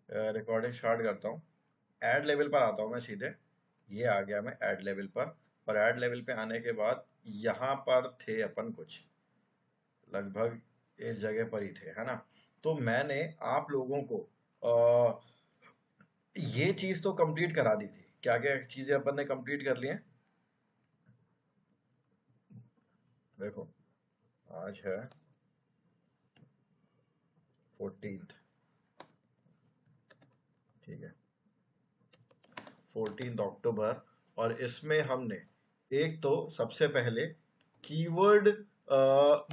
Recording start करता हूँ। Add level पर आता हूँ मैं सीधे। ये आ गया मैं ऐड लेवल पर। और ऐड लेवल पे आने के बाद यहाँ पर थे अपन कुछ लगभग इस जगह पर ही थे, है ना। तो मैंने आप लोगों को ये चीज तो कंप्लीट करा दी थी। क्या क्या चीजें अपन ने कंप्लीट कर ली हैं देखो। आज है 14th, ठीक है, 14 अक्टूबर। और इसमें हमने एक तो सबसे पहले कीवर्ड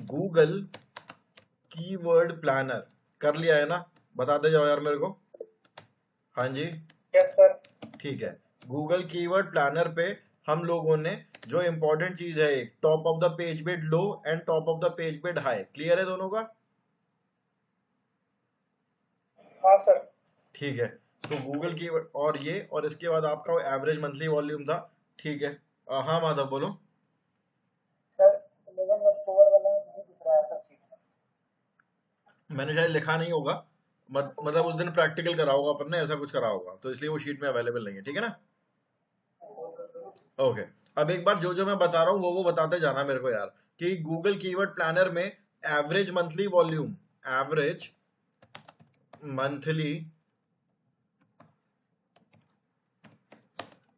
गूगल कीवर्ड प्लानर कर लिया है ना। बताते जाओ यार मेरे को। हाँ जी, यस सर। ठीक है। गूगल कीवर्ड प्लानर पे हम लोगों ने जो इंपॉर्टेंट चीज है, एक top of the page bid low and top of the page bid high, clear है दोनों का? हाँ सर। ठीक है। तो गूगल कीवर्ड और ये, और इसके बाद आपका एवरेज मंथली वॉल्यूम था। ठीक है। हाँ माधव बोलो। सर 11 अक्टूबर वाला नहीं दिख रहा है सर शीट में। मैंने शायद लिखा नहीं होगा। मतलब उस दिन प्रैक्टिकल करा होगा अपन ने, ऐसा कुछ करा होगा, तो इसलिए वो शीट में अवेलेबल नहीं है, ठीक है ना। ओके। अब एक बार जो जो मैं बता रहा हूँ वो बताते जाना मेरे को यार। कि गूगल कीवर्ड प्लानर में average monthly volume, average monthly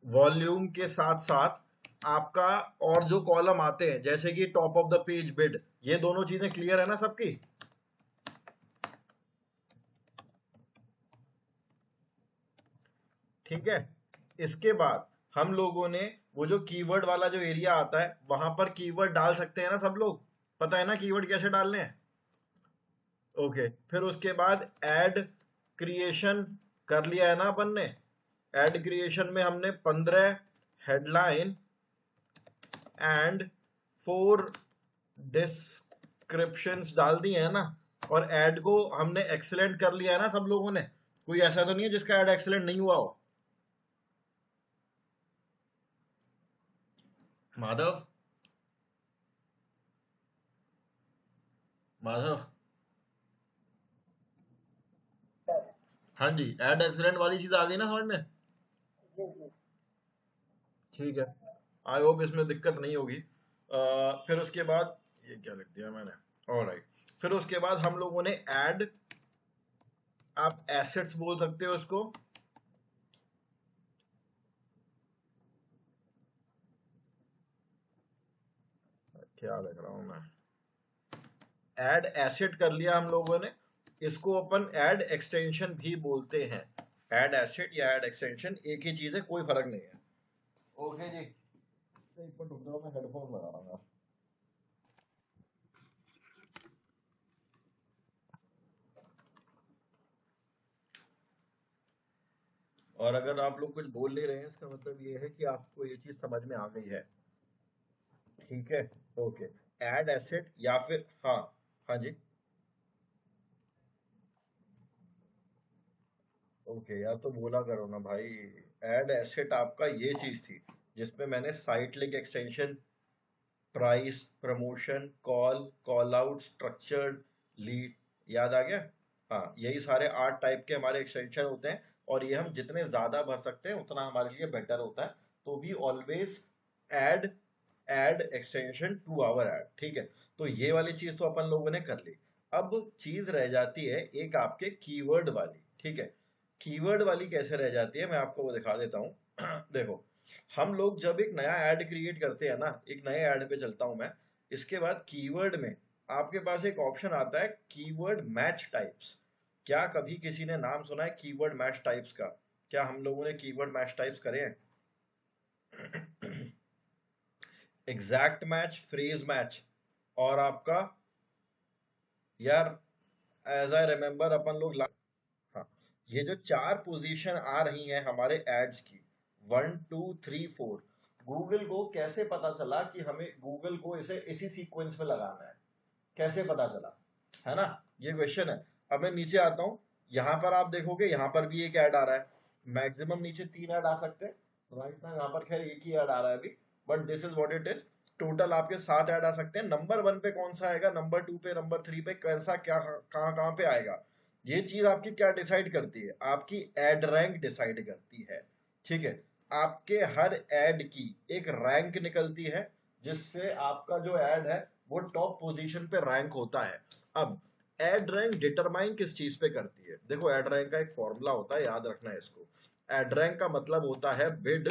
volume के साथ साथ आपका और जो कॉलम आते हैं जैसे कि top of the page bid, ये दोनों चीजें क्लियर है ना सबकी। ठीक है। इसके बाद हम लोगों ने वो जो कीवर्ड वाला जो एरिया आता है वहां पर कीवर्ड डाल सकते हैं ना सब लोग। पता है ना कीवर्ड कैसे डालने हैं। ओके। फिर उसके बाद ऐड क्रिएशन कर लिया है ना अपन ने। ऐड क्रिएशन में हमने 15 हेडलाइन एंड 4 डिस्क्रिप्शंस डाल दिए हैं ना। और ऐड को हमने एक्सेलेंट कर लिया है ना सब लोगों ने। कोई ऐसा तो नहीं है जिसका ऐड एक्सेलेंट नहीं हुआ हो। माधव, माधव। सर हाँ जी, ऐड एक्सीडेंट वाली चीज आ गई ना समझ में। जी जी। ठीक है। आई होप इसमें दिक्कत नहीं होगी। फिर उसके बाद ये क्या लिख दिया मैंने। ऑलराइट। फिर उसके बाद हम लोगों ने ऐड, आप एसेट्स बोल सकते हो इसको। क्या लिख रहा हूं मैं। ऐड एसेट कर लिया हम लोगों ने। इसको अपन ऐड एक्सटेंशन भी बोलते हैं। ऐड एसेट या ऐड एक्सटेंशन एक ही चीज है, कोई फर्क नहीं है। ओके जी। एक मिनट रुक जाओ, मैं हेडफोन लगा रहा हूँ। और अगर आप लोग कुछ बोल नहीं रहे हैं इसका मतलब ये है कि आपको ये चीज समझ में आ गई है। ठीक है। ओके। ऐड एसेट या फिर हाँ। हाँ जी। ओके यार, तो बोला करो ना भाई। ऐड एसेट आपका ये चीज थी जिसमें मैंने site link extension, price, promotion, call, call out, structured, lead, याद आ गया। हाँ, यही सारे 8 टाइप के हमारे एक्सटेंशन होते हैं। और ये हम जितने ज्यादा भर सकते हैं उतना हमारे लिए बेटर होता है। तो we always ad ad extension to our ad. ठीक है। तो ये वाली चीज तो अपन लोगों ने कर ली। अब चीज रह जाती है एक आपके कीवर्ड वाली। ठीक है। कीवर्ड वाली कैसे रह जाती है मैं आपको वो दिखा देता हूँ। देखो, हम लोग जब एक नया ऐड क्रिएट करते हैं ना, एक नए ऐड पे चलता हूं मैं। इसके बाद कीवर्ड में आपके पास एक ऑप्शन आता है कीवर्ड मैच टाइप्स। क्या कभी किसी ने नाम सुना है कीवर्ड मैच टाइप्स का? क्या हम लोगों ने कीवर्ड मैच टाइप्स करे हैं? एग्जैक्ट मैच, फ्रेज मैच, और आपका यार एज आई रिमेम्बर अपन लोग हाँ, ये जो 4 पोजीशन आ रही हैं हमारे एड्स की, 1 2 3 4, गूगल को कैसे पता चला कि हमें गूगल को इसे इसी सीक्वेंस में लगाना है? कैसे पता चला, है ना। ये क्वेश्चन है। अब मैं नीचे आता हूं। यहां पर आप देखोगे यहां पर भी एक ऐड आ रहा है। मैक्सिमम नीचे 3 ऐड आ सकते हैं। राइट ना, यहाँ पर खैर एक ही ऐड आ रहा है अभी। But this is what it is. Total आपके 7 ऐड आ सकते हैं। नंबर 1 पे कौन सा आएगा, नंबर 2 पे, नंबर 3 पे, कैसा क्या कहाँ कहाँ पे आएगा, ये चीज आपकी क्या डिसाइड करती है? आपकी एड रैंक डिसाइड करती है। ठीक है, आपके हर एड की एक रैंक निकलती है, जिससे आपका जो एड है वो टॉप पोजीशन पे रैंक होता है। अब एड रैंक डिटरमाइन किस चीज पे करती है? देखो, एड रैंक का एक फॉर्मूला होता है, याद रखना है इसको। एड रैंक का मतलब होता है bid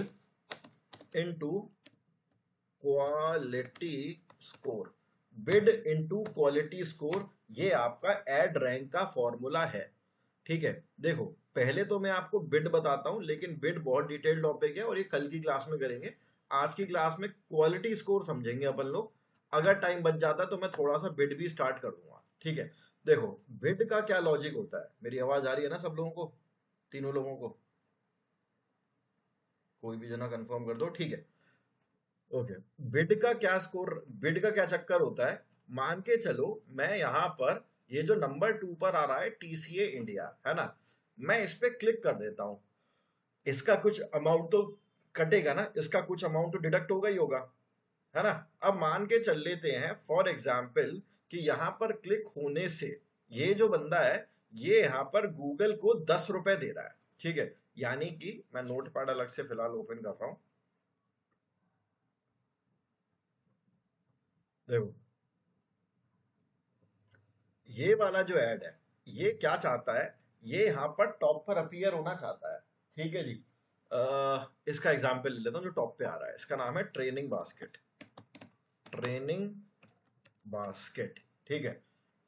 into quality score. Bid into quality score, ये आपका एड रैंक का फॉर्मूला है। ठीक है, देखो पहले तो मैं आपको बिड बताता हूं, लेकिन बिड बहुत डिटेल टॉपिक है और ये कल की क्लास में करेंगे। आज की क्लास में क्वालिटी स्कोर समझेंगे अपन लोग। अगर टाइम बच जाता है तो मैं थोड़ा सा बिड भी स्टार्ट कर दूंगा। ठीक है, देखो बिड का क्या लॉजिक होता है। मेरी आवाज आ रही है ना सब लोगों को, तीनों लोगों को? कोई भी जना कंफर्म कर दो। ठीक है, ओके। बिड का क्या चक्कर होता है? मान के चलो मैं यहाँ पर, ये जो नंबर 2 पर आ रहा है टीसीए इंडिया, है ना, मैं इस पे क्लिक कर देता हूँ। इसका कुछ अमाउंट तो कटेगा ना, इसका कुछ अमाउंट तो डिडक्ट होगा ही होगा, है ना। अब मान के चल लेते हैं फॉर एग्जाम्पल कि यहाँ पर क्लिक होने से ये जो बंदा है, ये यहाँ पर गूगल को 10 रुपए दे रहा है। ठीक है, यानी कि मैं नोट पैड अलग से फिलहाल ओपन कर रहा हूँ। देखो, ये वाला जो ऐड है, ये क्या चाहता है? ये यहाँ पर टॉप पर अपीयर होना चाहता है। ठीक है जी। इसका एग्जाम्पल ले लेता हूँ जो टॉप पे आ रहा है। इसका नाम है ट्रेनिंग बास्केट। ट्रेनिंग बास्केट, ठीक है।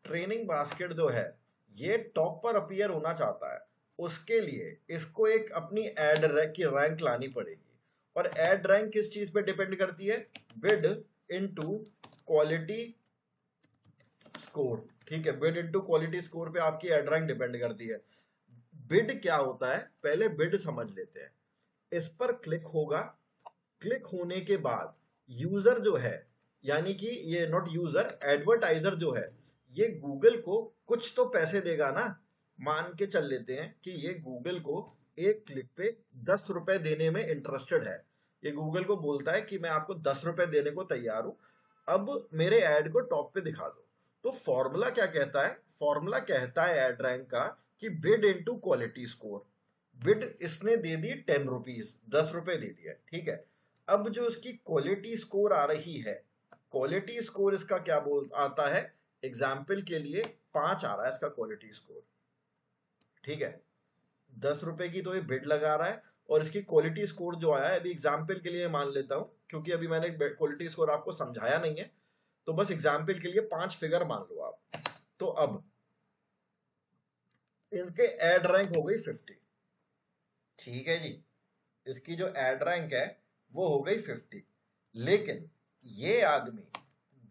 ट्रेनिंग बास्केट जो है, ये टॉप पर अपीयर होना चाहता है। उसके लिए इसको एक अपनी एड रैंक की रैंक लानी पड़ेगी। और एड रैंक किस चीज पे डिपेंड करती है? Bid into quality score. ठीक है, बिड इनटू क्वालिटी स्कोर पे आपकी एड रैंक डिपेंड करती है। बिड क्या होता है, पहले बिड समझ लेते हैं। इस पर क्लिक होगा। क्लिक होने के बाद यूजर जो है, यानी कि ये नॉट यूजर, एडवर्टाइजर जो है, ये गूगल को कुछ तो पैसे देगा ना। मान के चल लेते हैं कि ये गूगल को एक क्लिक पे 10 रुपए देने में इंटरेस्टेड है। ये गूगल को बोलता है कि मैं आपको 10 रुपए देने को तैयार हूं, अब मेरे ऐड को टॉप पे दिखा दो। तो फॉर्मूला क्या कहता है? फॉर्मूला कहता है एड रैंक का कि bid into quality score. Bid इसने दे दी 10 रुपीज, 10 रुपए दे दिया, ठीक है। अब जो इसकी क्वालिटी स्कोर आ रही है, क्वालिटी स्कोर इसका क्या बोल आता है? एग्जाम्पल के लिए 5 आ रहा है इसका क्वालिटी स्कोर। ठीक है, 10 रुपए की तो ये बिड लगा रहा है, और इसकी क्वालिटी स्कोर जो आया है, अभी एग्जाम्पल के लिए मान लेता हूं, क्योंकि अभी मैंने क्वालिटी स्कोर आपको समझाया नहीं है, तो बस एग्जाम्पल के लिए 5 फिगर मान लो आप। तो अब इनके एड रैंक हो गई 50। ठीक है जी, इसकी जो एड रैंक है वो हो गई 50। लेकिन ये आदमी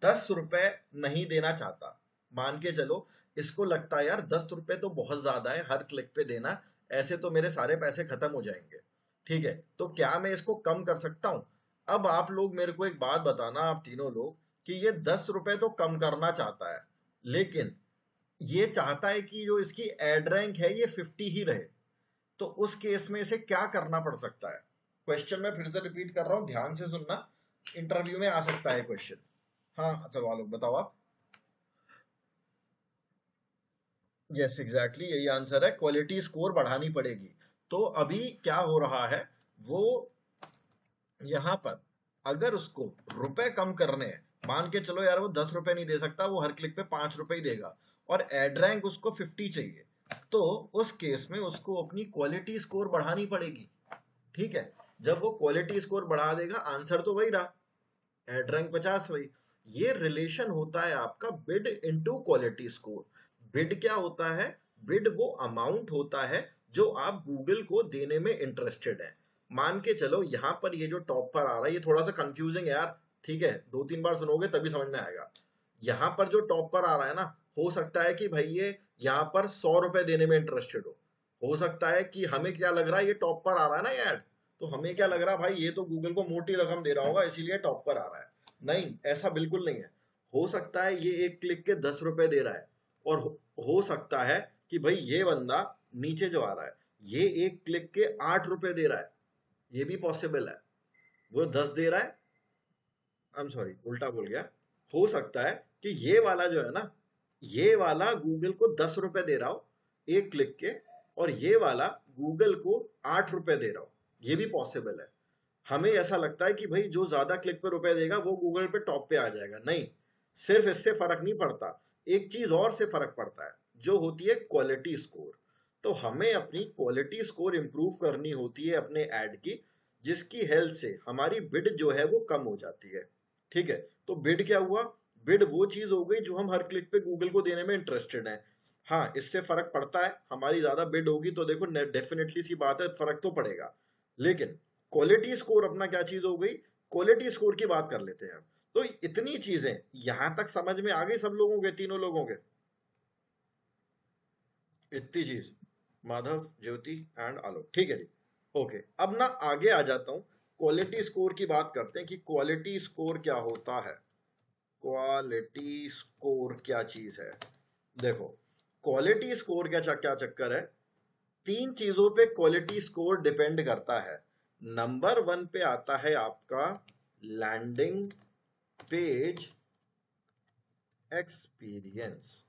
10 रुपए नहीं देना चाहता। मान के चलो इसको लगता है यार 10 रुपए तो बहुत ज्यादा है हर क्लिक पे देना, ऐसे तो मेरे सारे पैसे खत्म हो जाएंगे। ठीक है, तो क्या मैं इसको कम कर सकता हूं? अब आप लोग मेरे को एक बात बताना, आप तीनों लोग, कि ये 10 रुपए तो कम करना चाहता है, लेकिन ये चाहता है कि जो इसकी एड रैंक है ये 50 ही रहे। तो उस केस में इसे क्या करना पड़ सकता है? क्वेश्चन मैं फिर से रिपीट कर रहा हूं, ध्यान से सुनना, इंटरव्यू में आ सकता है क्वेश्चन। हाँ चलो लोग बताओ आप। यस एग्जैक्टली, यही आंसर है, क्वालिटी स्कोर बढ़ानी पड़ेगी। तो अभी क्या हो रहा है, वो यहाँ पर अगर उसको रुपए कम करने हैं, मान के चलो यार वो 10 रुपए नहीं दे सकता, वो हर क्लिक पे 5 रुपए ही देगा, और एड रैंक उसको 50 चाहिए, तो उस केस में उसको अपनी क्वालिटी स्कोर बढ़ानी पड़ेगी। ठीक है, जब वो क्वालिटी स्कोर बढ़ा देगा, आंसर तो वही रहा, एड रैंक 50 वही। ये रिलेशन होता है आपका bid into quality score. Bid क्या होता है? बिड वो अमाउंट होता है जो आप गूगल को देने में इंटरेस्टेड है। मान के चलो यहाँ पर ये जो टॉप पर आ रहा है, ये थोड़ा सा कंफ्यूजिंग है यार, ठीक है, 2-3 बार सुनोगे तभी समझ में आएगा। यहाँ पर जो टॉप पर आ रहा है ना, हो सकता है कि भाई ये यहाँ पर 100 रुपए देने में इंटरेस्टेड हो सकता है कि हमें क्या लग रहा है, ये टॉप पर आ रहा है ना ऐड, तो हमें क्या लग रहा है भाई ये तो गूगल को मोटी रकम दे रहा होगा इसीलिए टॉप पर आ रहा है। नहीं, ऐसा बिल्कुल नहीं है। हो सकता है ये एक क्लिक के 10 रुपए दे रहा है, और हो सकता है कि भाई ये बंदा नीचे जो आ रहा है, ये एक क्लिक के 8 रुपए दे रहा है, ये भी पॉसिबल है। वो 10 दे रहा है, आई एम सॉरी उल्टा बोल गया। हो सकता है कि ये वाला जो है ना, ये वाला गूगल को 10 रुपए दे रहा हो, 1 क्लिक के, और ये वाला गूगल को 8 रुपए दे रहा हूं, ये भी पॉसिबल है। हमें ऐसा लगता है कि भाई जो ज्यादा क्लिक पे रुपए देगा वो गूगल पे टॉप पे आ जाएगा, नहीं, सिर्फ इससे फर्क नहीं पड़ता, एक चीज और से फर्क पड़ता है, जो होती है क्वालिटी स्कोर। तो हमें अपनी क्वालिटी स्कोर इंप्रूव करनी होती है अपने ऐड की, जिसकी हेल्प से हमारी बिड जो है वो कम हो जाती है। ठीक है, तो बिड क्या हुआ? बिड वो चीज हो गई जो हम हर क्लिक पे गूगल को देने में इंटरेस्टेड है। हाँ, इससे फर्क पड़ता है, हमारी ज्यादा बिड होगी तो देखो डेफिनेटली सी बात है फर्क तो पड़ेगा। लेकिन क्वालिटी स्कोर अपना क्या चीज हो गई? क्वालिटी स्कोर की बात कर लेते हैं। तो इतनी चीजें यहां तक समझ में आ गई सब लोगों के, तीनों लोगों के? इतनी चीज, माधव, ज्योति एंड आलोक, ठीक है जी। ओके, अब ना आगे आ जाता हूं, क्वालिटी स्कोर की बात करते हैं कि क्वालिटी स्कोर क्या होता है। क्वालिटी स्कोर क्या चीज है? देखो, क्वालिटी स्कोर क्या क्या चक्कर है, 3 चीजों पे क्वालिटी स्कोर डिपेंड करता है। नंबर 1 पे आता है आपका landing page experience.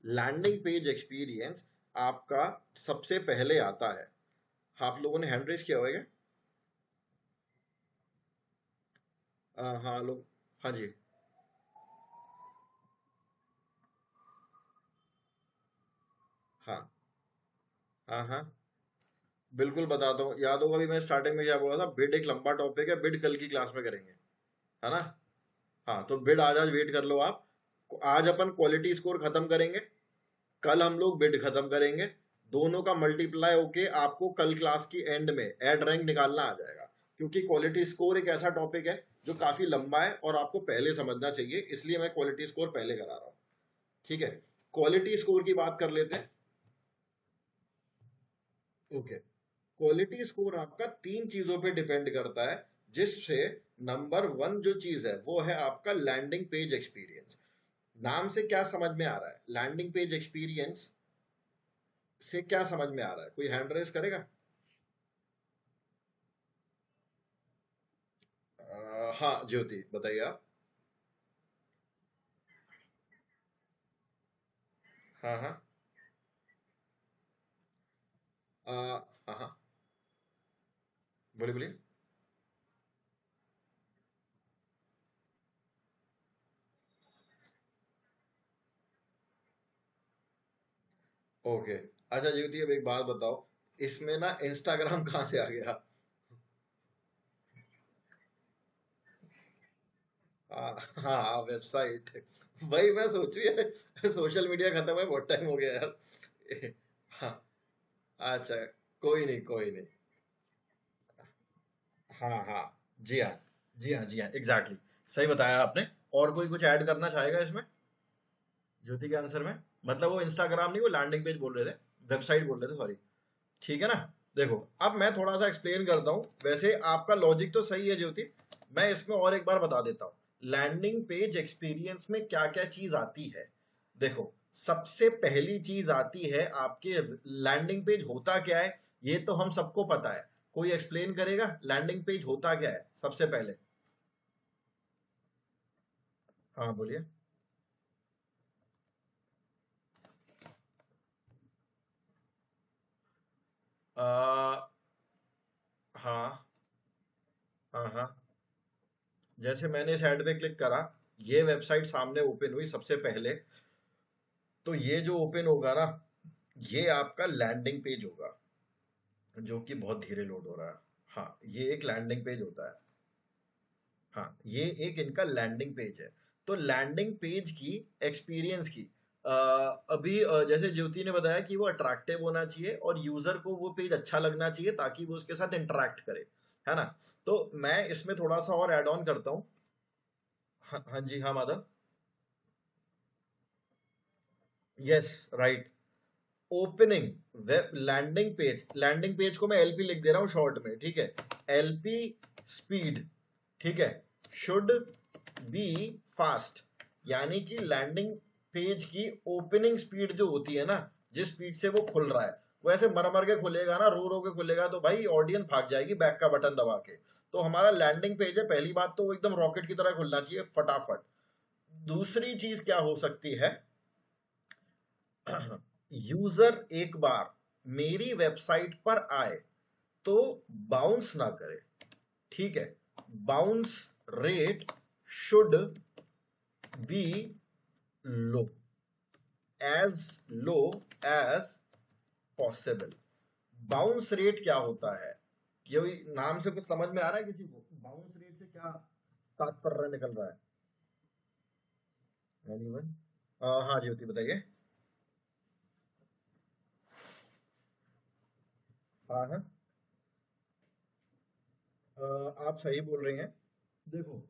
Landing page experience आपका सबसे पहले आता है। आप लोगों ने हैंड रेस किया होगा क्या? हाँ लोग, हाँ जी, हाँ हाँ हाँ, बिल्कुल बताता हूँ। याद होगा कि मैं स्टार्टिंग में क्या बोला था, बिड एक लंबा टॉपिक है, बिड कल की क्लास में करेंगे, है ना? हाँ, तो बिड आज आज वेट कर लो आप। आज अपन क्वालिटी स्कोर खत्म करेंगे, कल हम लोग बिड खत्म करेंगे, दोनों का मल्टीप्लाई होके आपको कल क्लास की एंड में एड रैंक निकालना आ जाएगा। क्योंकि क्वालिटी स्कोर एक ऐसा टॉपिक है जो काफी लंबा है और आपको पहले समझना चाहिए, इसलिए मैं क्वालिटी स्कोर पहले करा रहा हूँ। ठीक है, क्वालिटी स्कोर की बात कर लेते हैं। ओके, क्वालिटी स्कोर आपका 3 चीजों पे डिपेंड करता है, जिससे नंबर 1 जो चीज है वो है आपका लैंडिंग पेज एक्सपीरियंस। नाम से क्या समझ में आ रहा है? लैंडिंग पेज एक्सपीरियंस से क्या समझ में आ रहा है? कोई हैंड रेस करेगा? हाँ ज्योति, बताइए आप। हाँ हाँ, हाँ हाँ, बोलिए बोलिए। ओके, अच्छा ज्योति, अब एक बात बताओ, इसमें ना इंस्टाग्राम कहाँ से आ गया? हाँ हाँ, वेबसाइट, वही मैं सोचू यार, सोशल मीडिया खत्म है, बहुत टाइम हो गया यार। हाँ, अच्छा, कोई नहीं कोई नहीं। हाँ हाँ, जी हाँ, जी हाँ, जी हाँ, एग्जैक्टली, सही बताया आपने। और कोई कुछ ऐड करना चाहेगा इसमें, ज्योति के आंसर में? मतलब वो इंस्टाग्राम नहीं, वो लैंडिंग पेज बोल रहे थे, वेबसाइट बोल रहे थे, सॉरी। ठीक है ना? देखो, अब मैं थोड़ा सा एक्सप्लेन करता हूँ। वैसे आपका लॉजिक तो सही है ज्योति, मैं इसमें और एक बार बता देता हूँ। लैंडिंग पेज एक्सपीरियंस में क्या क्या चीज आती है? देखो, सबसे पहली चीज आती है आपके, लैंडिंग पेज होता क्या है ये तो हम सबको पता है, कोई एक्सप्लेन करेगा लैंडिंग पेज होता क्या है सबसे पहले? हाँ बोलिए। आ, हाँ हाँ हाँ, जैसे मैंने इस ऐड पे क्लिक करा, ये वेबसाइट सामने ओपन हुई सबसे पहले, तो ये जो ओपन होगा ना, ये आपका लैंडिंग पेज होगा, जो कि बहुत धीरे लोड हो रहा है। हाँ, ये एक लैंडिंग पेज होता है। हाँ, ये एक इनका लैंडिंग पेज है। तो लैंडिंग पेज की एक्सपीरियंस की, अभी जैसे ज्योति ने बताया कि वो अट्रैक्टिव होना चाहिए और यूजर को वो पेज अच्छा लगना चाहिए ताकि वो उसके साथ इंटरेक्ट करे, है ना? तो मैं इसमें थोड़ा सा और ऐड ऑन करता हूँ। हाँ हाँ जी, हाँ Madhav. Yes, right. Opening web landing page, landing page को मैं एलपी लिख दे रहा हूँ शॉर्ट में, ठीक है? एलपी स्पीड, ठीक है, शुड बी फास्ट। यानी कि लैंडिंग पेज की ओपनिंग स्पीड जो होती है ना, जिस स्पीड से वो खुल रहा है, वो ऐसे मर मर के खुलेगा ना, रो रो के खुलेगा, तो भाई ऑडियंस भाग जाएगी बैक का बटन दबा के। तो हमारा लैंडिंग पेज है, पहली बात तो वो एकदम रॉकेट की तरह खुलना चाहिए फटाफट। दूसरी चीज क्या हो सकती है? यूजर एक बार मेरी वेबसाइट पर आए तो बाउंस ना करे, ठीक है। Bounce rate should be low, as low as possible. Bounce rate क्या होता है? ये नाम से कुछ समझ में आ रहा है किसी को? बाउंस रेट से क्या तात्पर्य निकल रहा है? एनीवन? हाँ ज्योति बताइए। हाँ हाँ, आप सही बोल रही हैं। देखो,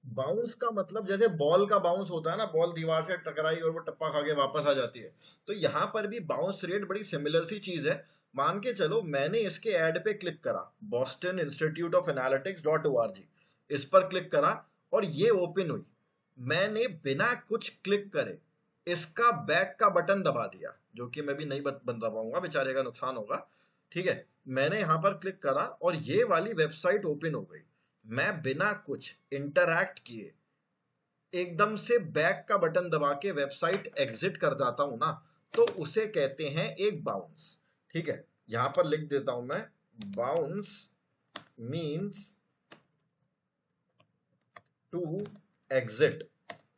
बाउंस का मतलब जैसे बॉल का बाउंस होता है ना, बॉल दीवार से टकराई और वो टप्पा खा के वापस आ जाती है, तो यहां पर भी बाउंस रेट बड़ी सिमिलर सी चीज है। मान के चलो मैंने इसके ऐड पे क्लिक करा, बॉस्टन इंस्टीट्यूट ऑफ एनालिटिक्स.org, इस पर क्लिक करा और ये ओपन हुई। मैंने बिना कुछ क्लिक करे इसका बैक का बटन दबा दिया, जो कि मैं भी नहीं बता पाऊंगा, बेचारे का नुकसान होगा, ठीक है। मैंने यहां पर क्लिक करा और ये वाली वेबसाइट ओपन हो गई। मैं बिना कुछ इंटरैक्ट किए एकदम से बैक का बटन दबा के वेबसाइट एग्जिट कर जाता हूं ना, तो उसे कहते हैं एक बाउंस, ठीक है। यहां पर लिख देता हूं मैं, bounce means to exit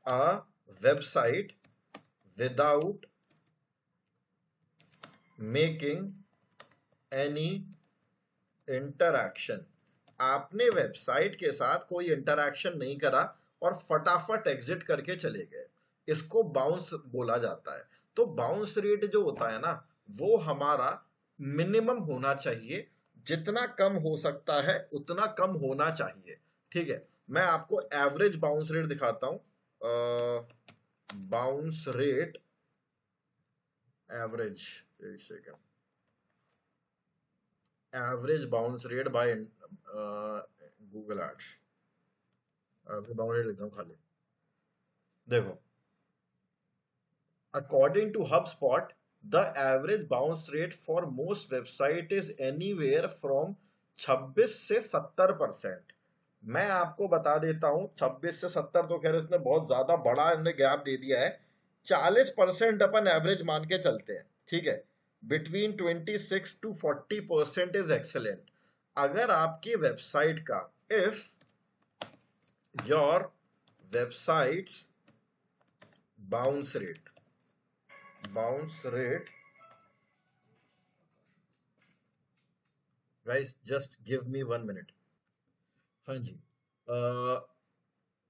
a website without making any interaction. आपने वेबसाइट के साथ कोई इंटरैक्शन नहीं करा और फटाफट एग्जिट करके चले गए, इसको बाउंस बोला जाता है। तो बाउंस रेट जो होता है ना, वो हमारा मिनिमम होना चाहिए, जितना कम हो सकता है उतना कम होना चाहिए, ठीक है। मैं आपको एवरेज बाउंस रेट दिखाता हूं। बाउंस रेट एवरेज, एक second, average bounce rate by Google ads. आपके बाउंस रेट लिखता हूँ खाली। देखो, according to HubSpot, the average bounce rate for most website is anywhere from 26 से 70%। मैं आपको बता देता हूं, 26 से 70 तो खैर इसने बहुत ज्यादा बड़ा इन्हें गैप दे दिया है। 40% अपन एवरेज मान के चलते हैं, ठीक है। Between 26 to 40% is excellent. अगर आपकी वेबसाइट का, if your websites bounce rate, guys just give me 1 minute। हाँ जी,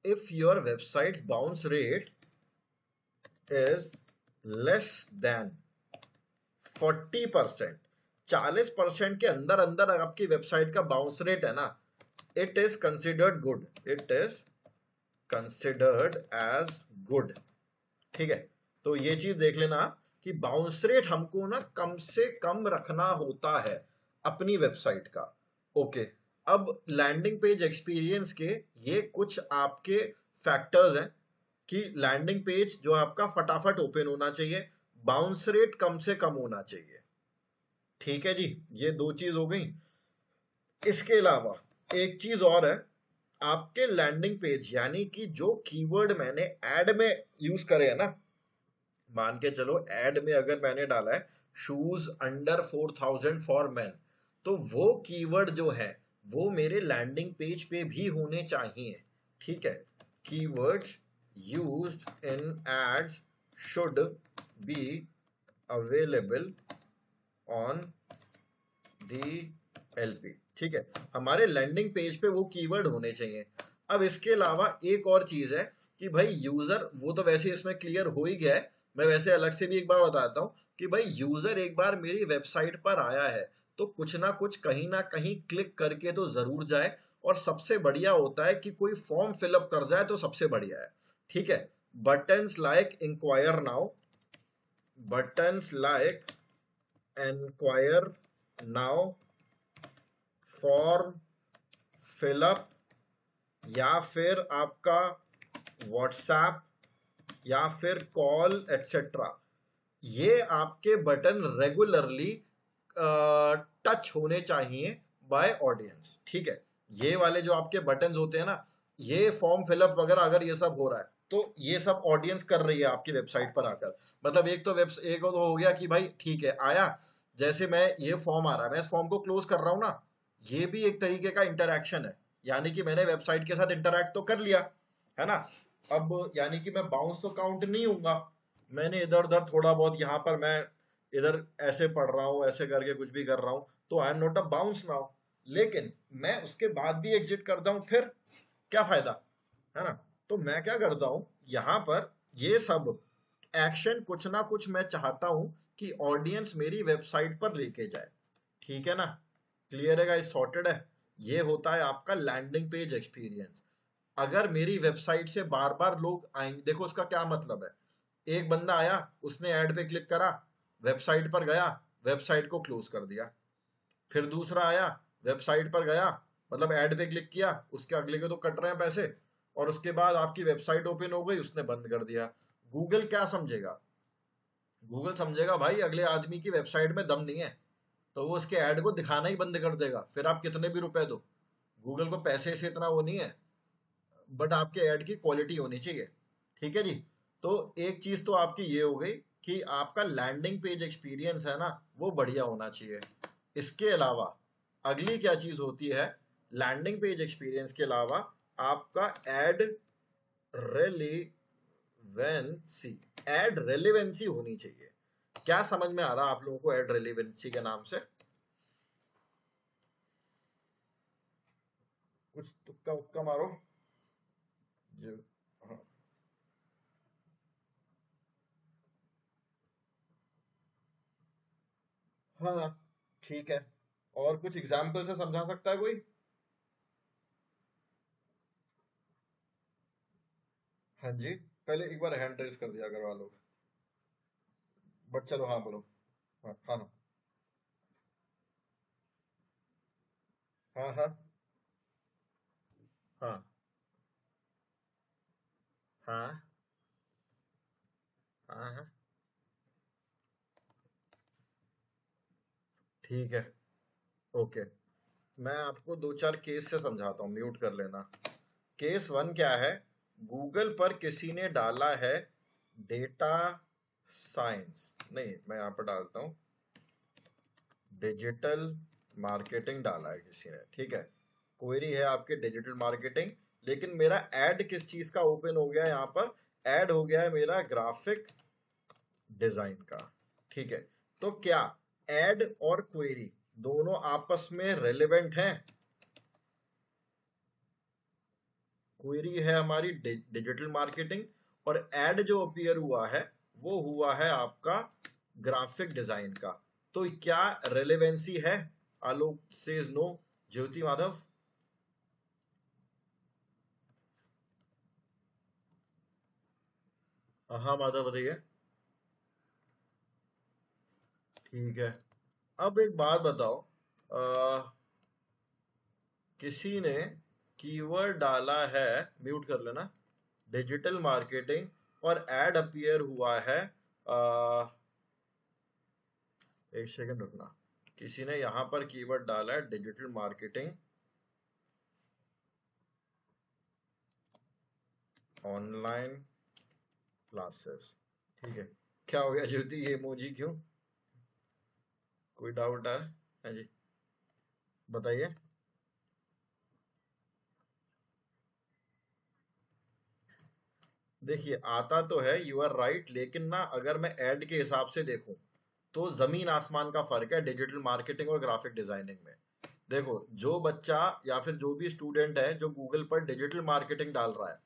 if your website's bounce rate is less than 40%, 40% के अंदर अंदर आपकी वेबसाइट का बाउंस रेट है ना, it is considered good, it is considered as good, ठीक है। तो ये चीज देख लेना कि बाउंस रेट हमको ना कम से कम रखना होता है अपनी वेबसाइट का, ओके। अब लैंडिंग पेज एक्सपीरियंस के ये कुछ आपके फैक्टर्स हैं कि लैंडिंग पेज जो आपका फटाफट ओपन होना चाहिए, बाउंस रेट कम से कम होना चाहिए, ठीक है जी। ये दो चीज हो गई। इसके अलावा एक चीज और है, आपके लैंडिंग पेज यानी कि जो कीवर्ड मैंने ऐड में यूज करे है ना, मान के चलो ऐड में अगर मैंने डाला है शूज अंडर 4000 फॉर मैन, तो वो कीवर्ड जो है वो मेरे लैंडिंग पेज पे भी होने चाहिए, ठीक है। Keywords used in ads should be available on the LP, ठीक है। हमारे लैंडिंग पेज पे वो कीवर्ड होने चाहिए। अब इसके अलावा एक और चीज है कि भाई यूजर, वो तो वैसे इसमें क्लियर हो ही गया है, मैं वैसे अलग से भी एक बार बताता हूँ कि भाई यूजर एक बार मेरी वेबसाइट पर आया है तो कुछ ना कहीं क्लिक करके तो जरूर जाए, और सबसे बढ़िया होता है कि कोई फॉर्म फिलअप कर जाए तो सबसे बढ़िया है, ठीक है। Buttons like enquire now, buttons like enquire now, form fill up, या फिर आपका व्हाट्सएप, या फिर कॉल एटसेट्रा, ये आपके बटन रेगुलरली टच होने चाहिए बाय ऑडियंस, ठीक है। ये वाले जो आपके बटन होते हैं ना, ये फॉर्म फिलअप वगैरह अगर ये सब हो रहा है, तो ये सब ऑडियंस कर रही है आपकी वेबसाइट पर आकर। मतलब एक तो हो गया कि भाई ठीक है आया, जैसे मैं ये फॉर्म आ रहा है मैं इस फॉर्म को क्लोज कर रहा हूँ ना, ये भी एक तरीके का इंटरैक्शन है, यानी कि मैंने वेबसाइट के साथ इंटरैक्ट तो कर लिया है ना। अब यानी कि मैं बाउंस तो काउंट नहीं हूंगा, मैंने इधर उधर थोड़ा बहुत यहाँ पर मैं इधर ऐसे पढ़ रहा हूँ ऐसे करके कुछ भी कर रहा हूँ, तो I am not a bounce now. लेकिन मैं उसके बाद भी एग्जिट करता हूँ, फिर क्या फायदा, है ना। तो मैं क्या करता हूँ यहाँ पर, ये सब एक्शन कुछ ना कुछ मैं चाहता हूँ कि ऑडियंस मेरी वेबसाइट पर लेके जाए, ठीक है ना। क्लियर है गाइस, सॉर्टेड है। ये होता है आपका लैंडिंग पेज एक्सपीरियंस। अगर मेरी वेबसाइट से बार बार लोग आएंगे, देखो उसका क्या मतलब है, एक बंदा आया उसने ऐड पे क्लिक करा, वेबसाइट पर गया, वेबसाइट को क्लोज कर दिया। फिर दूसरा आया, वेबसाइट पर गया, मतलब ऐड पे क्लिक किया, उसके अगले के तो कट रहे हैं पैसे, और उसके बाद आपकी वेबसाइट ओपन हो गई, उसने बंद कर दिया। गूगल क्या समझेगा, गूगल समझेगा भाई अगले आदमी की वेबसाइट में दम नहीं है, तो वो उसके ऐड को दिखाना ही बंद कर देगा, फिर आप कितने भी रुपए दो। गूगल को पैसे से इतना वो नहीं है, बट आपके ऐड की क्वालिटी होनी चाहिए, ठीक है जी। तो एक चीज तो आपकी ये हो गई कि आपका लैंडिंग पेज एक्सपीरियंस है ना, वो बढ़िया होना चाहिए। इसके अलावा अगली क्या चीज होती है, लैंडिंग पेज एक्सपीरियंस के अलावा आपका एड रेलिवेंसी, एड रेलिवेंसी होनी चाहिए। क्या समझ में आ रहा है आप लोगों को एड रेलिवेंसी के नाम से? कुछ तुक्का उक्का मारो जो। हाँ हाँ, ठीक है। और कुछ एग्जाम्पल से समझा सकता है कोई? हाँ जी, पहले एक बार हैंड रेस कर दिया करवा लोग, बट चलो हाँ बोलो। हाँ हाँ हाँ हाँ हाँ हाँ हाँ हाँ, ठीक है, ओके। मैं आपको दो चार केस से समझाता हूँ, म्यूट कर लेना। केस वन क्या है, गूगल पर किसी ने डाला है डेटा साइंस, नहीं मैं यहाँ पर डालता हूँ डिजिटल मार्केटिंग डाला है किसी ने, ठीक है। क्वेरी है आपके डिजिटल मार्केटिंग, लेकिन मेरा ऐड किस चीज का ओपन हो गया है यहाँ पर, ऐड हो गया है मेरा ग्राफिक डिजाइन का, ठीक है। तो क्या ऐड और क्वेरी दोनों आपस में रेलेवेंट हैं? क्वेरी है हमारी डिजिटल मार्केटिंग, और ऐड जो अपीयर हुआ है वो हुआ है आपका ग्राफिक डिजाइन का। तो क्या रेलेवेंसी है? आलोक सेज नो। ज्योति माधव? हाँ माधव बताइए। ठीक है। अब एक बात बताओ, किसी ने कीवर्ड डाला है, म्यूट कर लेना, डिजिटल मार्केटिंग, और एड अपीयर हुआ है, एक सेकंड रुकना, किसी ने यहां पर कीवर्ड डाला है डिजिटल मार्केटिंग ऑनलाइन क्लासेस, ठीक है। क्या हो गया ज्योति, ये इमोजी क्यों, कोई डाउट है? हाँ जी, बताइए। देखिए आता तो है, यू आर राइट, लेकिन ना अगर मैं ऐड के हिसाब से देखूं तो जमीन आसमान का फर्क है डिजिटल मार्केटिंग और ग्राफिक डिजाइनिंग में। देखो जो बच्चा या फिर जो भी स्टूडेंट है जो गूगल पर डिजिटल मार्केटिंग डाल रहा है,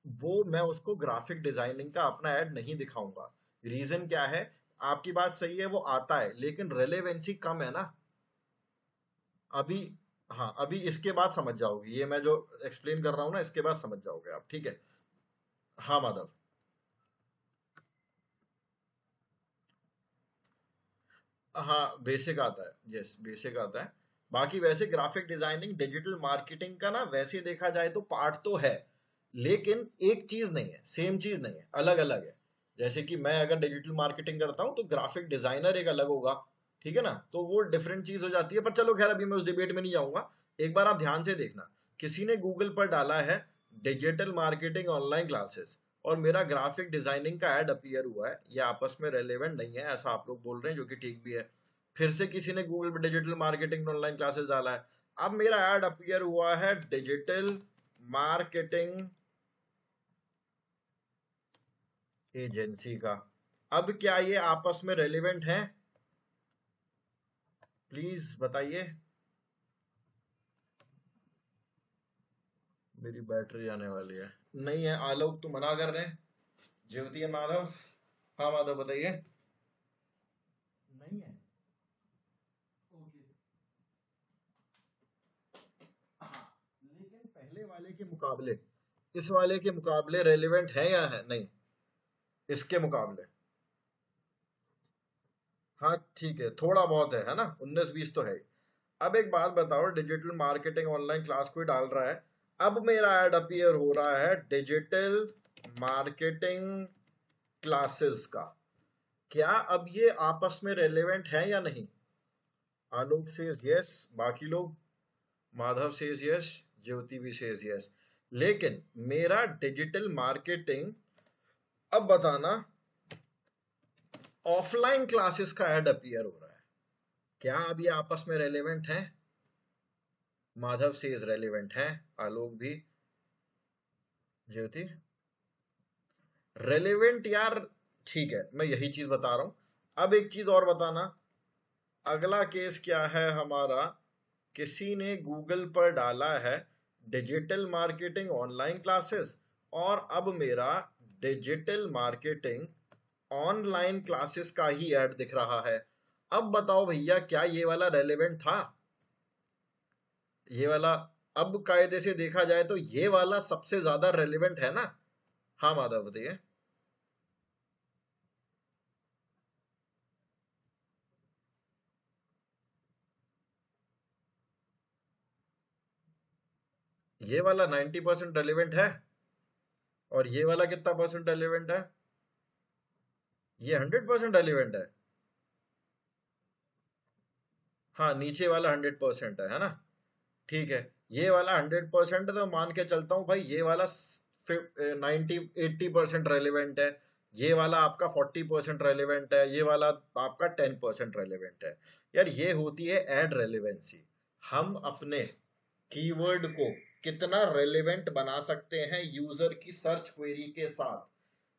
वो मैं उसको ग्राफिक डिजाइनिंग का अपना ऐड नहीं दिखाऊंगा। रीजन क्या है, आपकी बात सही है वो आता है, लेकिन रेलेवेंसी कम है ना अभी। हाँ अभी इसके बाद समझ जाओगे, ये मैं जो एक्सप्लेन कर रहा हूँ ना इसके बाद समझ जाओगे आप, ठीक है। हाँ माधव। हाँ बेसिक आता है, यस बेसिक आता है। बाकी वैसे ग्राफिक डिजाइनिंग डिजिटल मार्केटिंग का ना वैसे देखा जाए तो पार्ट तो है, लेकिन एक चीज नहीं है, सेम चीज नहीं है, अलग अलग है। जैसे कि मैं अगर डिजिटल मार्केटिंग करता हूँ तो ग्राफिक डिजाइनर एक अलग होगा, ठीक है ना, तो वो डिफरेंट चीज हो जाती है। पर चलो खैर अभी मैं उस डिबेट में नहीं जाऊंगा। एक बार आप ध्यान से देखना, किसी ने गूगल पर डाला है डिजिटल मार्केटिंग ऑनलाइन क्लासेस और मेरा ग्राफिक डिजाइनिंग का ऐड अपीयर हुआ है, ये आपस में रेलेवेंट नहीं है ऐसा आप लोग बोल रहे हैं, जो कि ठीक भी है। फिर से किसी ने गूगल पे डिजिटल मार्केटिंग ऑनलाइन क्लासेस डाला है, अब मेरा ऐड अपीयर हुआ है डिजिटल मार्केटिंग एजेंसी का। अब क्या ये आपस में रेलेवेंट है? प्लीज बताइए। मेरी बैटरी आने वाली है। नहीं है, आलोक तो मना कर रहे हैं। ज्योति है, माधव। हाँ माधव बताइए। नहीं है। ओके। हाँ, लेकिन पहले वाले के मुकाबले इस वाले के मुकाबले रेलेवेंट है या है नहीं? इसके मुकाबले। हाँ ठीक है, थोड़ा बहुत है ना, 19-20 तो है ही। अब एक बात बताओ, डिजिटल मार्केटिंग ऑनलाइन क्लास कोई डाल रहा है, अब मेरा ऐड अपीयर हो रहा है डिजिटल मार्केटिंग क्लासेस का। क्या अब ये आपस में रेलेवेंट है या नहीं? आलोक सेज यस, बाकी लोग? माधव सेज यस, ज्योति भी सेज यस। लेकिन मेरा डिजिटल मार्केटिंग, अब बताना, ऑफलाइन क्लासेस का ऐड अपीयर हो रहा है, क्या अब ये आपस में रेलेवेंट है? माधव सेज रेलेवेंट है, आलोक भी, ज्योति। रेलेवेंट यार, ठीक है, मैं यही चीज बता रहा हूं। अब एक चीज और बताना, अगला केस क्या है हमारा? किसी ने गूगल पर डाला है डिजिटल मार्केटिंग ऑनलाइन क्लासेस, और अब मेरा डिजिटल मार्केटिंग ऑनलाइन क्लासेस का ही ऐड दिख रहा है। अब बताओ भैया, क्या ये वाला रेलेवेंट था? ये वाला, अब कायदे से देखा जाए तो ये वाला सबसे ज्यादा रेलेवेंट है ना? हाँ माधव बताइए। ये वाला 90% रेलेवेंट है, और ये वाला कितना परसेंट रेलेवेंट है? ये 100% रेलेवेंट है। हाँ, नीचे वाला 100% है ना? ठीक है, ये वाला 100% तो मान के चलता हूँ भाई, ये वाला 80% रेलिवेंट है, ये वाला आपका 40% रेलिवेंट है, ये वाला आपका 10% रेलिवेंट है। यार ये होती है एड रेलिवेंसी। हम अपने कीवर्ड को कितना रेलिवेंट बना सकते हैं यूजर की सर्च क्वेरी के साथ,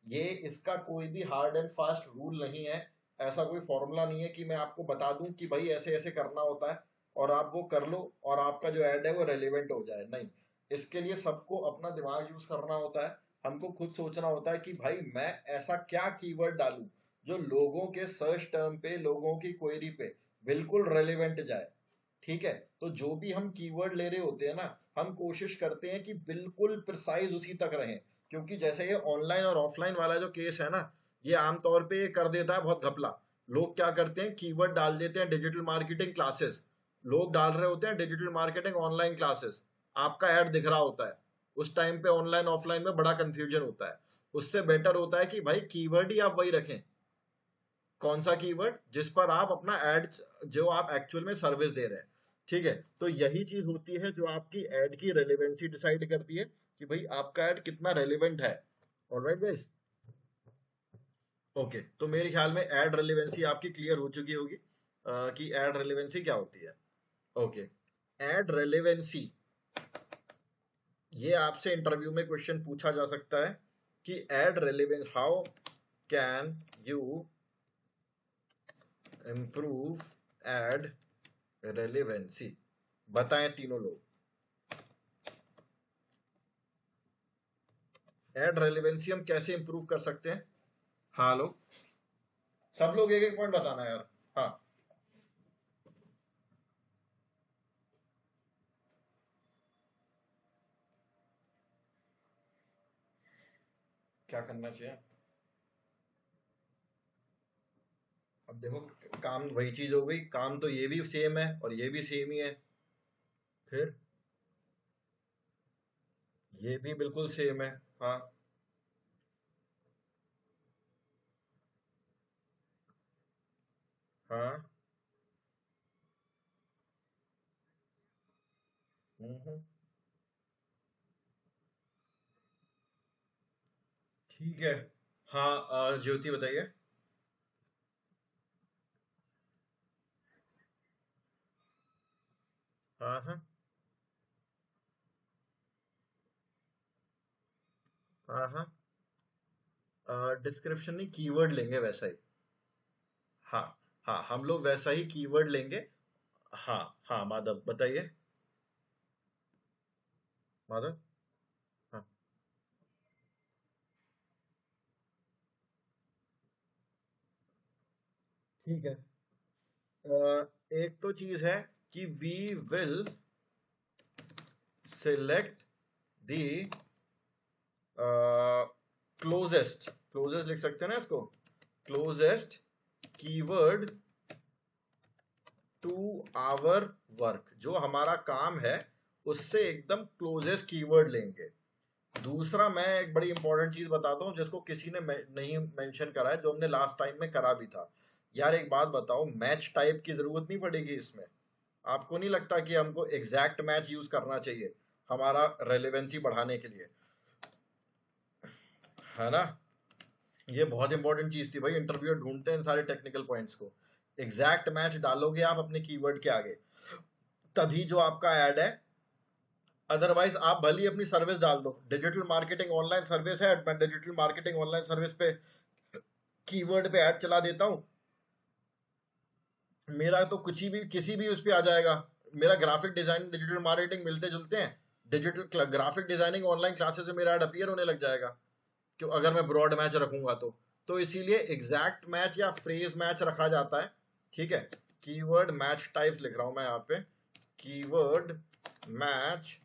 ये इसका कोई भी हार्ड एंड फास्ट रूल नहीं है। ऐसा कोई फॉर्मूला नहीं है कि मैं आपको बता दूं कि भाई ऐसे ऐसे करना होता है और आप वो कर लो और आपका जो ऐड है वो रेलेवेंट हो जाए, नहीं। इसके लिए सबको अपना दिमाग यूज करना होता है, हमको खुद सोचना होता है कि भाई मैं ऐसा क्या कीवर्ड डालूं जो लोगों के सर्च टर्म पे, लोगों की क्वेरी पे बिल्कुल रेलेवेंट जाए। ठीक है, तो जो भी हम कीवर्ड ले रहे होते हैं ना, हम कोशिश करते हैं कि बिल्कुल प्रिसाइज उसी तक रहें। क्योंकि जैसे ये ऑनलाइन और ऑफलाइन वाला जो केस है ना, ये आमतौर पे ये कर देता है बहुत घपला। लोग क्या करते हैं, कीवर्ड डाल देते हैं डिजिटल मार्केटिंग क्लासेस, लोग डाल रहे होते हैं डिजिटल मार्केटिंग ऑनलाइन क्लासेस, आपका ऐड दिख रहा होता है, उस टाइम पे ऑनलाइन ऑफलाइन में बड़ा कंफ्यूजन होता है। उससे बेटर होता है कि भाई कीवर्ड ही आप वही रखें। कौन सा कीवर्ड? जिस पर आप अपना एड, जो आप एक्चुअल में सर्विस दे रहे हैं। ठीक है, तो यही चीज होती है जो आपकी एड की रेलेवेंसी डिसाइड करती है कि भाई आपका एड कितना रेलेवेंट है। Alright guys. ओके, तो मेरे ख्याल में एड रेलेवेंसी आपकी क्लियर हो चुकी होगी, कि एड रेलेवेंसी क्या होती है। ओके, एड रेलेवेंसी, ये आपसे इंटरव्यू में क्वेश्चन पूछा जा सकता है कि ad relevance, how can you improve ad relevancy? बताएं तीनों लोग। एड रेलेवेंसी हम कैसे इंप्रूव कर सकते हैं? हाँ लो, सब लोग एक एक पॉइंट बताना यार। हाँ, क्या करना चाहिए? अब देखो, काम वही चीज हो गई, काम तो ये भी सेम है और ये भी सेम ही है। फिर ये भी बिल्कुल सेम है। हाँ। हाँ। हम्म। ठीक है। हाँ, ज्योति बताइए। हाँ हाँ। हाँ हाँ। डिस्क्रिप्शन नहीं, कीवर्ड लेंगे वैसा ही। हाँ। हाँ, हम लोग वैसा ही कीवर्ड लेंगे। हाँ। हाँ, माधव बताइए। माधव। हाँ। ठीक है। एक तो चीज है कि we will select the closest, closest लिख सकते हैं ना इसको, closest keyword to our work, जो हमारा काम है उससे एकदम क्लोजेस्ट कीवर्ड लेंगे। दूसरा, मैं एक बड़ी इंपॉर्टेंट चीज बताता हूँ जिसको किसी ने नहीं मेंशन करा है, जो हमने लास्ट टाइम में करा भी था। यार एक बात बताओ, मैच टाइप की जरूरत नहीं पड़ेगी इसमें। आपको नहीं लगता कि हमको एग्जैक्ट मैच यूज करना चाहिए हमारा रेलेवेंसी बढ़ाने के लिए? है ना? ये बहुत इंपॉर्टेंट चीज थी भाई, इंटरव्यूअर ढूंढते हैं इन सारे टेक्निकल पॉइंट्स को। एग्जैक्ट मैच डालोगे आप अपने कीवर्ड के आगे, तभी जो आपका ऐड है। अदरवाइज आप भले ही अपनी सर्विस डाल दो, डिजिटल मार्केटिंग ऑनलाइन सर्विस है, मैं डिजिटल मार्केटिंग ऑनलाइन सर्विस पे कीवर्ड पे ऐड चला देता हूँ, मेरा तो कुछ ही भी किसी भी उस पे आ जाएगा। मेरा ग्राफिक डिजाइन डिजिटल मार्केटिंग मिलते जुलते हैं, digital graphic designing online classes में मेरा ऐड अपीयर होने लग जाएगा, क्यों? अगर मैं ब्रॉड मैच रखूंगा तो इसीलिए एग्जैक्ट मैच या फ्रेज मैच रखा जाता है। ठीक है। कीवर्ड मैच टाइप्स लिख रहा हूं मैं यहाँ पे, कीवर्ड मैच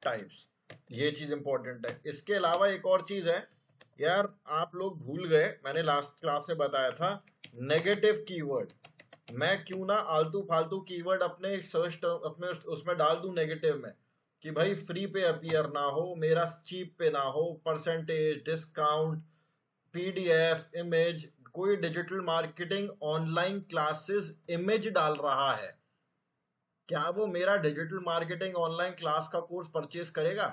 टाइप्स, ये चीज इंपॉर्टेंट है। इसके अलावा एक और चीज है, यार आप लोग भूल गए, मैंने लास्ट क्लास में बताया था, नेगेटिव कीवर्ड। मैं क्यों ना आलतू फालतू कीवर्ड अपने सर्च अपने उसमें डाल दूं नेगेटिव में, कि भाई फ्री पे अपीयर ना हो, मेरा चीप पे ना हो, परसेंटेज डिस्काउंट, पीडीएफ इमेज। कोई digital marketing online classes image डाल रहा है, क्या वो मेरा डिजिटल मार्केटिंग ऑनलाइन क्लास का कोर्स परचेज करेगा?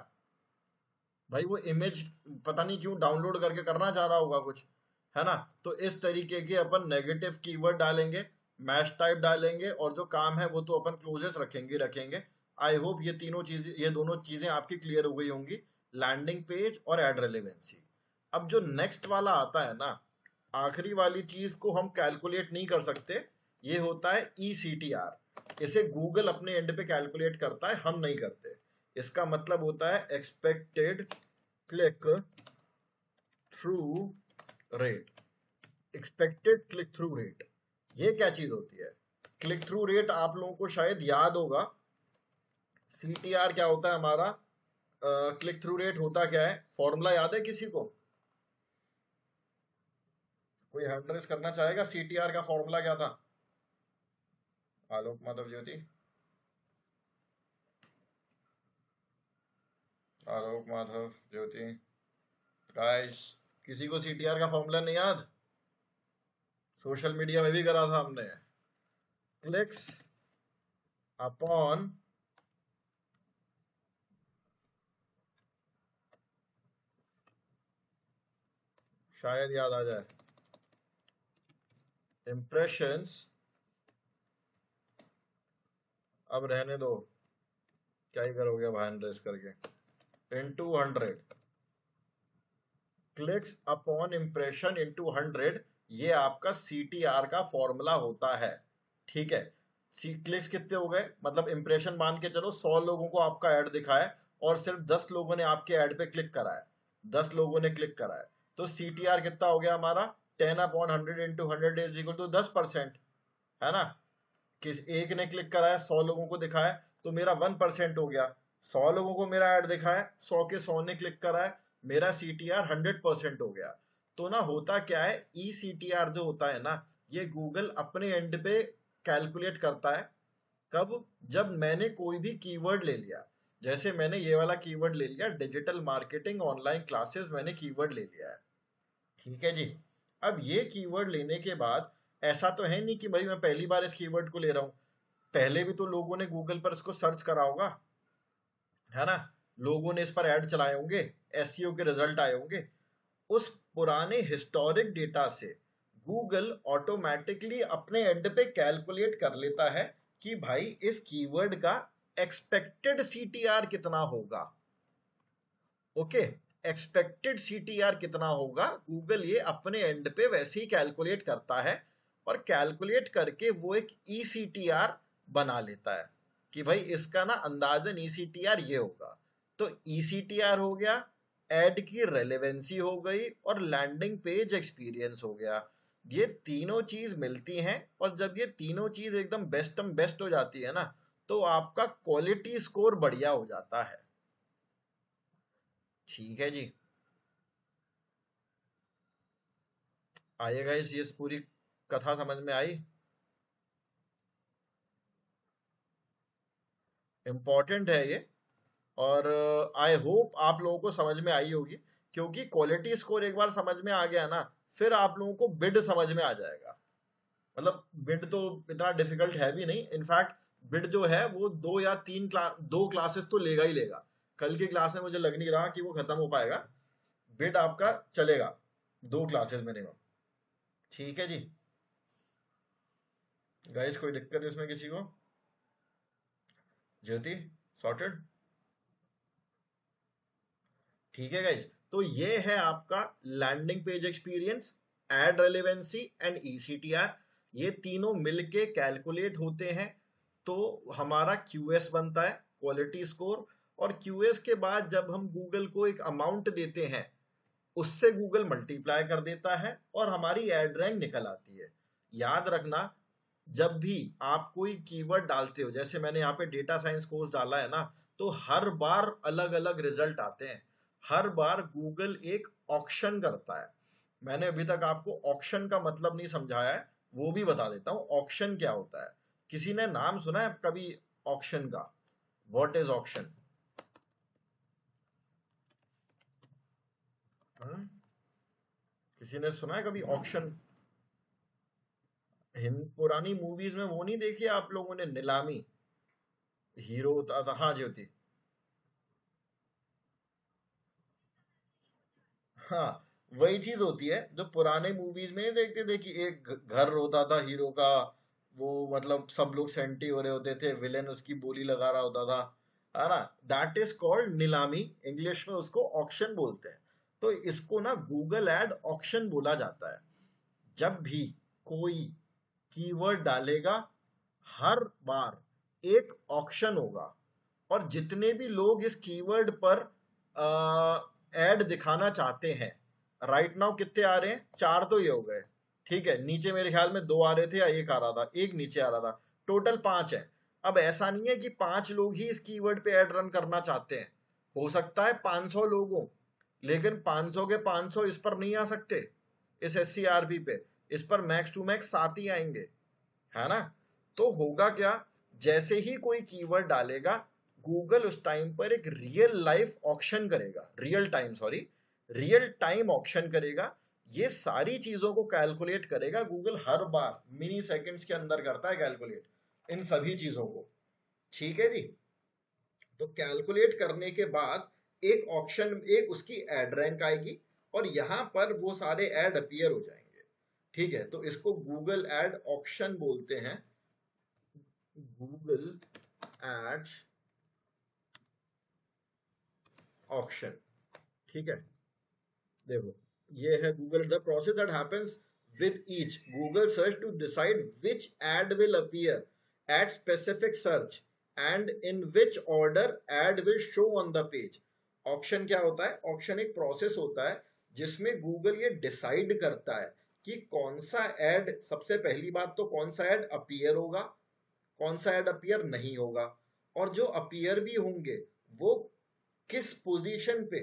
भाई वो इमेज पता नहीं क्यों डाउनलोड करके करना चाह रहा होगा कुछ, है ना? तो इस तरीके के अपन नेगेटिव कीवर्ड डालेंगे, मैच टाइप डालेंगे, और जो काम है वो तो अपन क्लोजेस रखेंगे। आई होप ये तीनों चीजें, ये दोनों चीजें आपकी क्लियर हो गई होंगी, लैंडिंग पेज और एड रेलेवेंसी। अब जो नेक्स्ट वाला आता है ना, आखिरी वाली चीज को हम कैलकुलेट नहीं कर सकते, ये होता है ECTR। इसे गूगल अपने एंड पे कैलकुलेट करता है, हम नहीं करते। इसका मतलब होता है expected click through rate. Expected click through rate, ये क्या चीज होती है? क्लिक थ्रू रेट आप लोगों को शायद याद होगा। CTR क्या होता है हमारा, क्लिक थ्रू रेट होता क्या है, फॉर्मूला याद है किसी को? कोई हैंड रेस करना चाहेगा? CTR का फॉर्मूला क्या था? आलोक, माधव, ज्योति। आलोक, माधव, ज्योति। गाइस, किसी को CTR का फॉर्मूला नहीं याद? सोशल मीडिया में भी करा था हमने। क्लिक्स अपॉन, शायद याद आ जाए, इम्प्रेशंस, अब रहने दो, क्या ही करोगे अब हैंड रेस करके, into 100। Clicks upon impression into 100, ये आपका CTR का फॉर्मूला होता है। ठीक है। क्लिक्स कितने हो गए, मतलब इम्प्रेशन मान के चलो 100 लोगों को आपका ऐड दिखा है और सिर्फ 10 लोगों ने आपके ऐड पे क्लिक करा है, 10 लोगों ने क्लिक करा है, तो CTR कितना हो गया हमारा? 10/100 इंटू 100 इज इक्वल टू 10%, है ना? किस एक ने क्लिक करा है, 100 लोगों को दिखा है, तो मेरा 1% हो गया। 100 लोगों को मेरा ऐड दिखा है, 100 के 100 ने क्लिक करा है, मेरा CTR 100% हो गया। तो ना होता क्या है, ECTR जो होता है ना, ये गूगल अपने एंड पे कैलकुलेट करता है। कब? जब मैंने कोई भी कीवर्ड ले लिया, जैसे मैंने ये वाला कीवर्ड ले लिया, डिजिटल मार्केटिंग ऑनलाइन क्लासेस, मैंने कीवर्ड ले लिया है। ठीक है जी। अब ये कीवर्ड लेने के बाद, ऐसा तो है नहीं कि भाई मैं पहली बार इस कीवर्ड को ले रहा हूं, पहले भी तो लोगों ने गूगल पर इसको सर्च करा होगा, है ना? लोगों ने इस पर ऐड चलाए होंगे, SEO के रिजल्ट आए होंगे। उस पुराने हिस्टोरिक डेटा से गूगल ऑटोमेटिकली अपने एंड पे कैलकुलेट कर लेता है कि भाई इस कीवर्ड का एक्सपेक्टेड सीटीआर कितना होगा। ओके, एक्सपेक्टेड सीटीआर कितना होगा गूगल ये अपने एंड पे वैसे ही कैलकुलेट करता है, और कैलकुलेट करके वो एक ईसीटीआर बना लेता है कि भाई इसका ना अंदाजन ईसीटीआर ये होगा। तो ईसीटीआर हो गया, एड की रेलेवेंसी हो गई, और लैंडिंग पेज एक्सपीरियंस हो गया। ये तीनों चीज मिलती हैं, और जब ये तीनों चीज एकदम बेस्ट हो जाती है ना, तो आपका क्वालिटी स्कोर बढ़िया हो जाता है। ठीक है जी, आइएगा ये पूरी कथा समझ में आई। इम्पोर्टेंट है ये, और आई होप आप लोगों को समझ में आई होगी, क्योंकि क्वालिटी स्कोर एक बार समझ में आ गया ना, फिर आप लोगों को बिड समझ में आ जाएगा। मतलब बिड तो इतना डिफिकल्ट है भी नहीं, इनफैक्ट बिड जो है वो 2 क्लासेस तो लेगा ही लेगा। कल की क्लास में मुझे लग नहीं रहा कि वो खत्म हो पाएगा। बिड आपका चलेगा 2 क्लासेस मिनिमम। ठीक है जी गाइस, कोई दिक्कत इसमें किसी को? ज्योति, सॉर्टेड? ठीक है गाइज, तो ये है आपका landing page experience, ad relevancy and ECTR. ये तीनों मिलके कैलकुलेट होते हैं, तो हमारा क्यूएस बनता है, क्वालिटी स्कोर। और क्यूएस के बाद जब हम गूगल को एक अमाउंट देते हैं, उससे गूगल मल्टीप्लाई कर देता है और हमारी एड रैंक निकल आती है। याद रखना, जब भी आप कोई कीवर्ड डालते हो, जैसे मैंने यहाँ पे डेटा साइंस कोर्स डाला है ना, तो हर बार अलग अलग रिजल्ट आते हैं। हर बार गूगल एक ऑक्शन करता है। मैंने अभी तक आपको ऑक्शन का मतलब नहीं समझाया है, वो भी बता देता हूँ ऑक्शन क्या होता है। किसी ने नाम सुना है कभी ऑक्शन का? What is auction? किसी ने सुना है कभी ऑक्शन? हिंद पुरानी मूवीज में वो नहीं देखी आप लोगों ने, नीलामी? हीरो होता था, हाँ ज्योति। हाँ, वही चीज होती है जो पुराने मूवीज में नहीं देखते थे कि एक घर होता था हीरो का, वो मतलब सब लोग सेंटी हो रहे होते थे, विलेन उसकी बोली लगा रहा होता था, है ना? दैट इज कॉल्ड नीलामी, इंग्लिश में उसको ऑक्शन बोलते हैं। तो इसको ना गूगल एड ऑक्शन बोला जाता है। जब भी कोई कीवर्ड डालेगा, हर बार एक ऑक्शन होगा, और जितने भी लोग इस कीवर्ड पर एड दिखाना चाहते हैं, राइट नाउ कितने आ रहे हैं? 4 तो ये हो गए। ठीक है, नीचे मेरे ख्याल में 2 आ रहे थे या 1 आ रहा था, एक नीचे आ रहा था, टोटल 5 है। अब ऐसा नहीं है कि 5 लोग ही इस कीवर्ड पे एड रन करना चाहते हैं, हो सकता है 500 लोग हो, लेकिन 500 के 500 इस पर नहीं आ सकते, इस SCRP पे। इस पर मैक्स टू मैक्स 7 ही आएंगे, है ना? तो होगा क्या, जैसे ही कोई कीवर्ड डालेगा, गूगल उस टाइम पर एक रियल लाइफ ऑक्शन करेगा, रियल टाइम ऑक्शन करेगा। ये सारी चीजों को कैलकुलेट करेगा गूगल, हर बार मिनी सेकंड्स के अंदर करता है कैलकुलेट इन सभी चीजों को। ठीक है जी, तो कैलकुलेट करने के बाद एक ऑप्शन, एक उसकी एड रैंक आएगी, और यहां पर वो सारे एड अपीयर हो जाएंगे। ठीक है, तो इसको गूगल एड ऑप्शन बोलते हैं, गूगल एड्स ऑप्शन। ठीक है, देखो, ये है Google, the process that happens with each Google search to decide which ad will appear at specific search and in which order ad will show on the page। Option क्या होता है? Option एक process होता है जिसमें Google ये decide करता है कि कौन सा एड, सबसे पहली बात तो कौन सा एड अपीयर होगा, कौन सा एड अपीयर नहीं होगा, और जो अपीयर भी होंगे वो किस पोजीशन पे,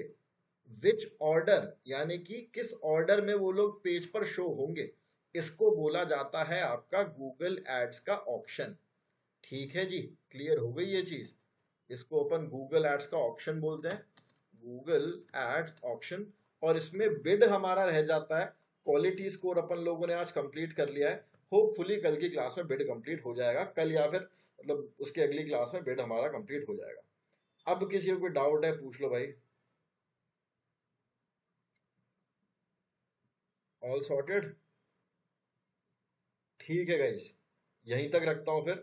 विच ऑर्डर, यानी कि किस ऑर्डर में वो लोग पेज पर शो होंगे, इसको बोला जाता है आपका गूगल एड्स का ऑप्शन। ठीक है जी, क्लियर हो गई ये चीज? इसको अपन गूगल एड्स का ऑप्शन बोलते हैं, गूगल एड्स ऑप्शन। और इसमें बिड हमारा रह जाता है, क्वालिटी स्कोर अपन लोगों ने आज कंप्लीट कर लिया है। होपफुली कल की क्लास में बिड कंप्लीट हो जाएगा, कल या फिर मतलब उसके अगली क्लास में बिड हमारा कंप्लीट हो जाएगा। अब किसी को कोई डाउट है पूछ लो भाई। All sorted. ठीक है गाइस, यहीं तक रखता हूँ फिर।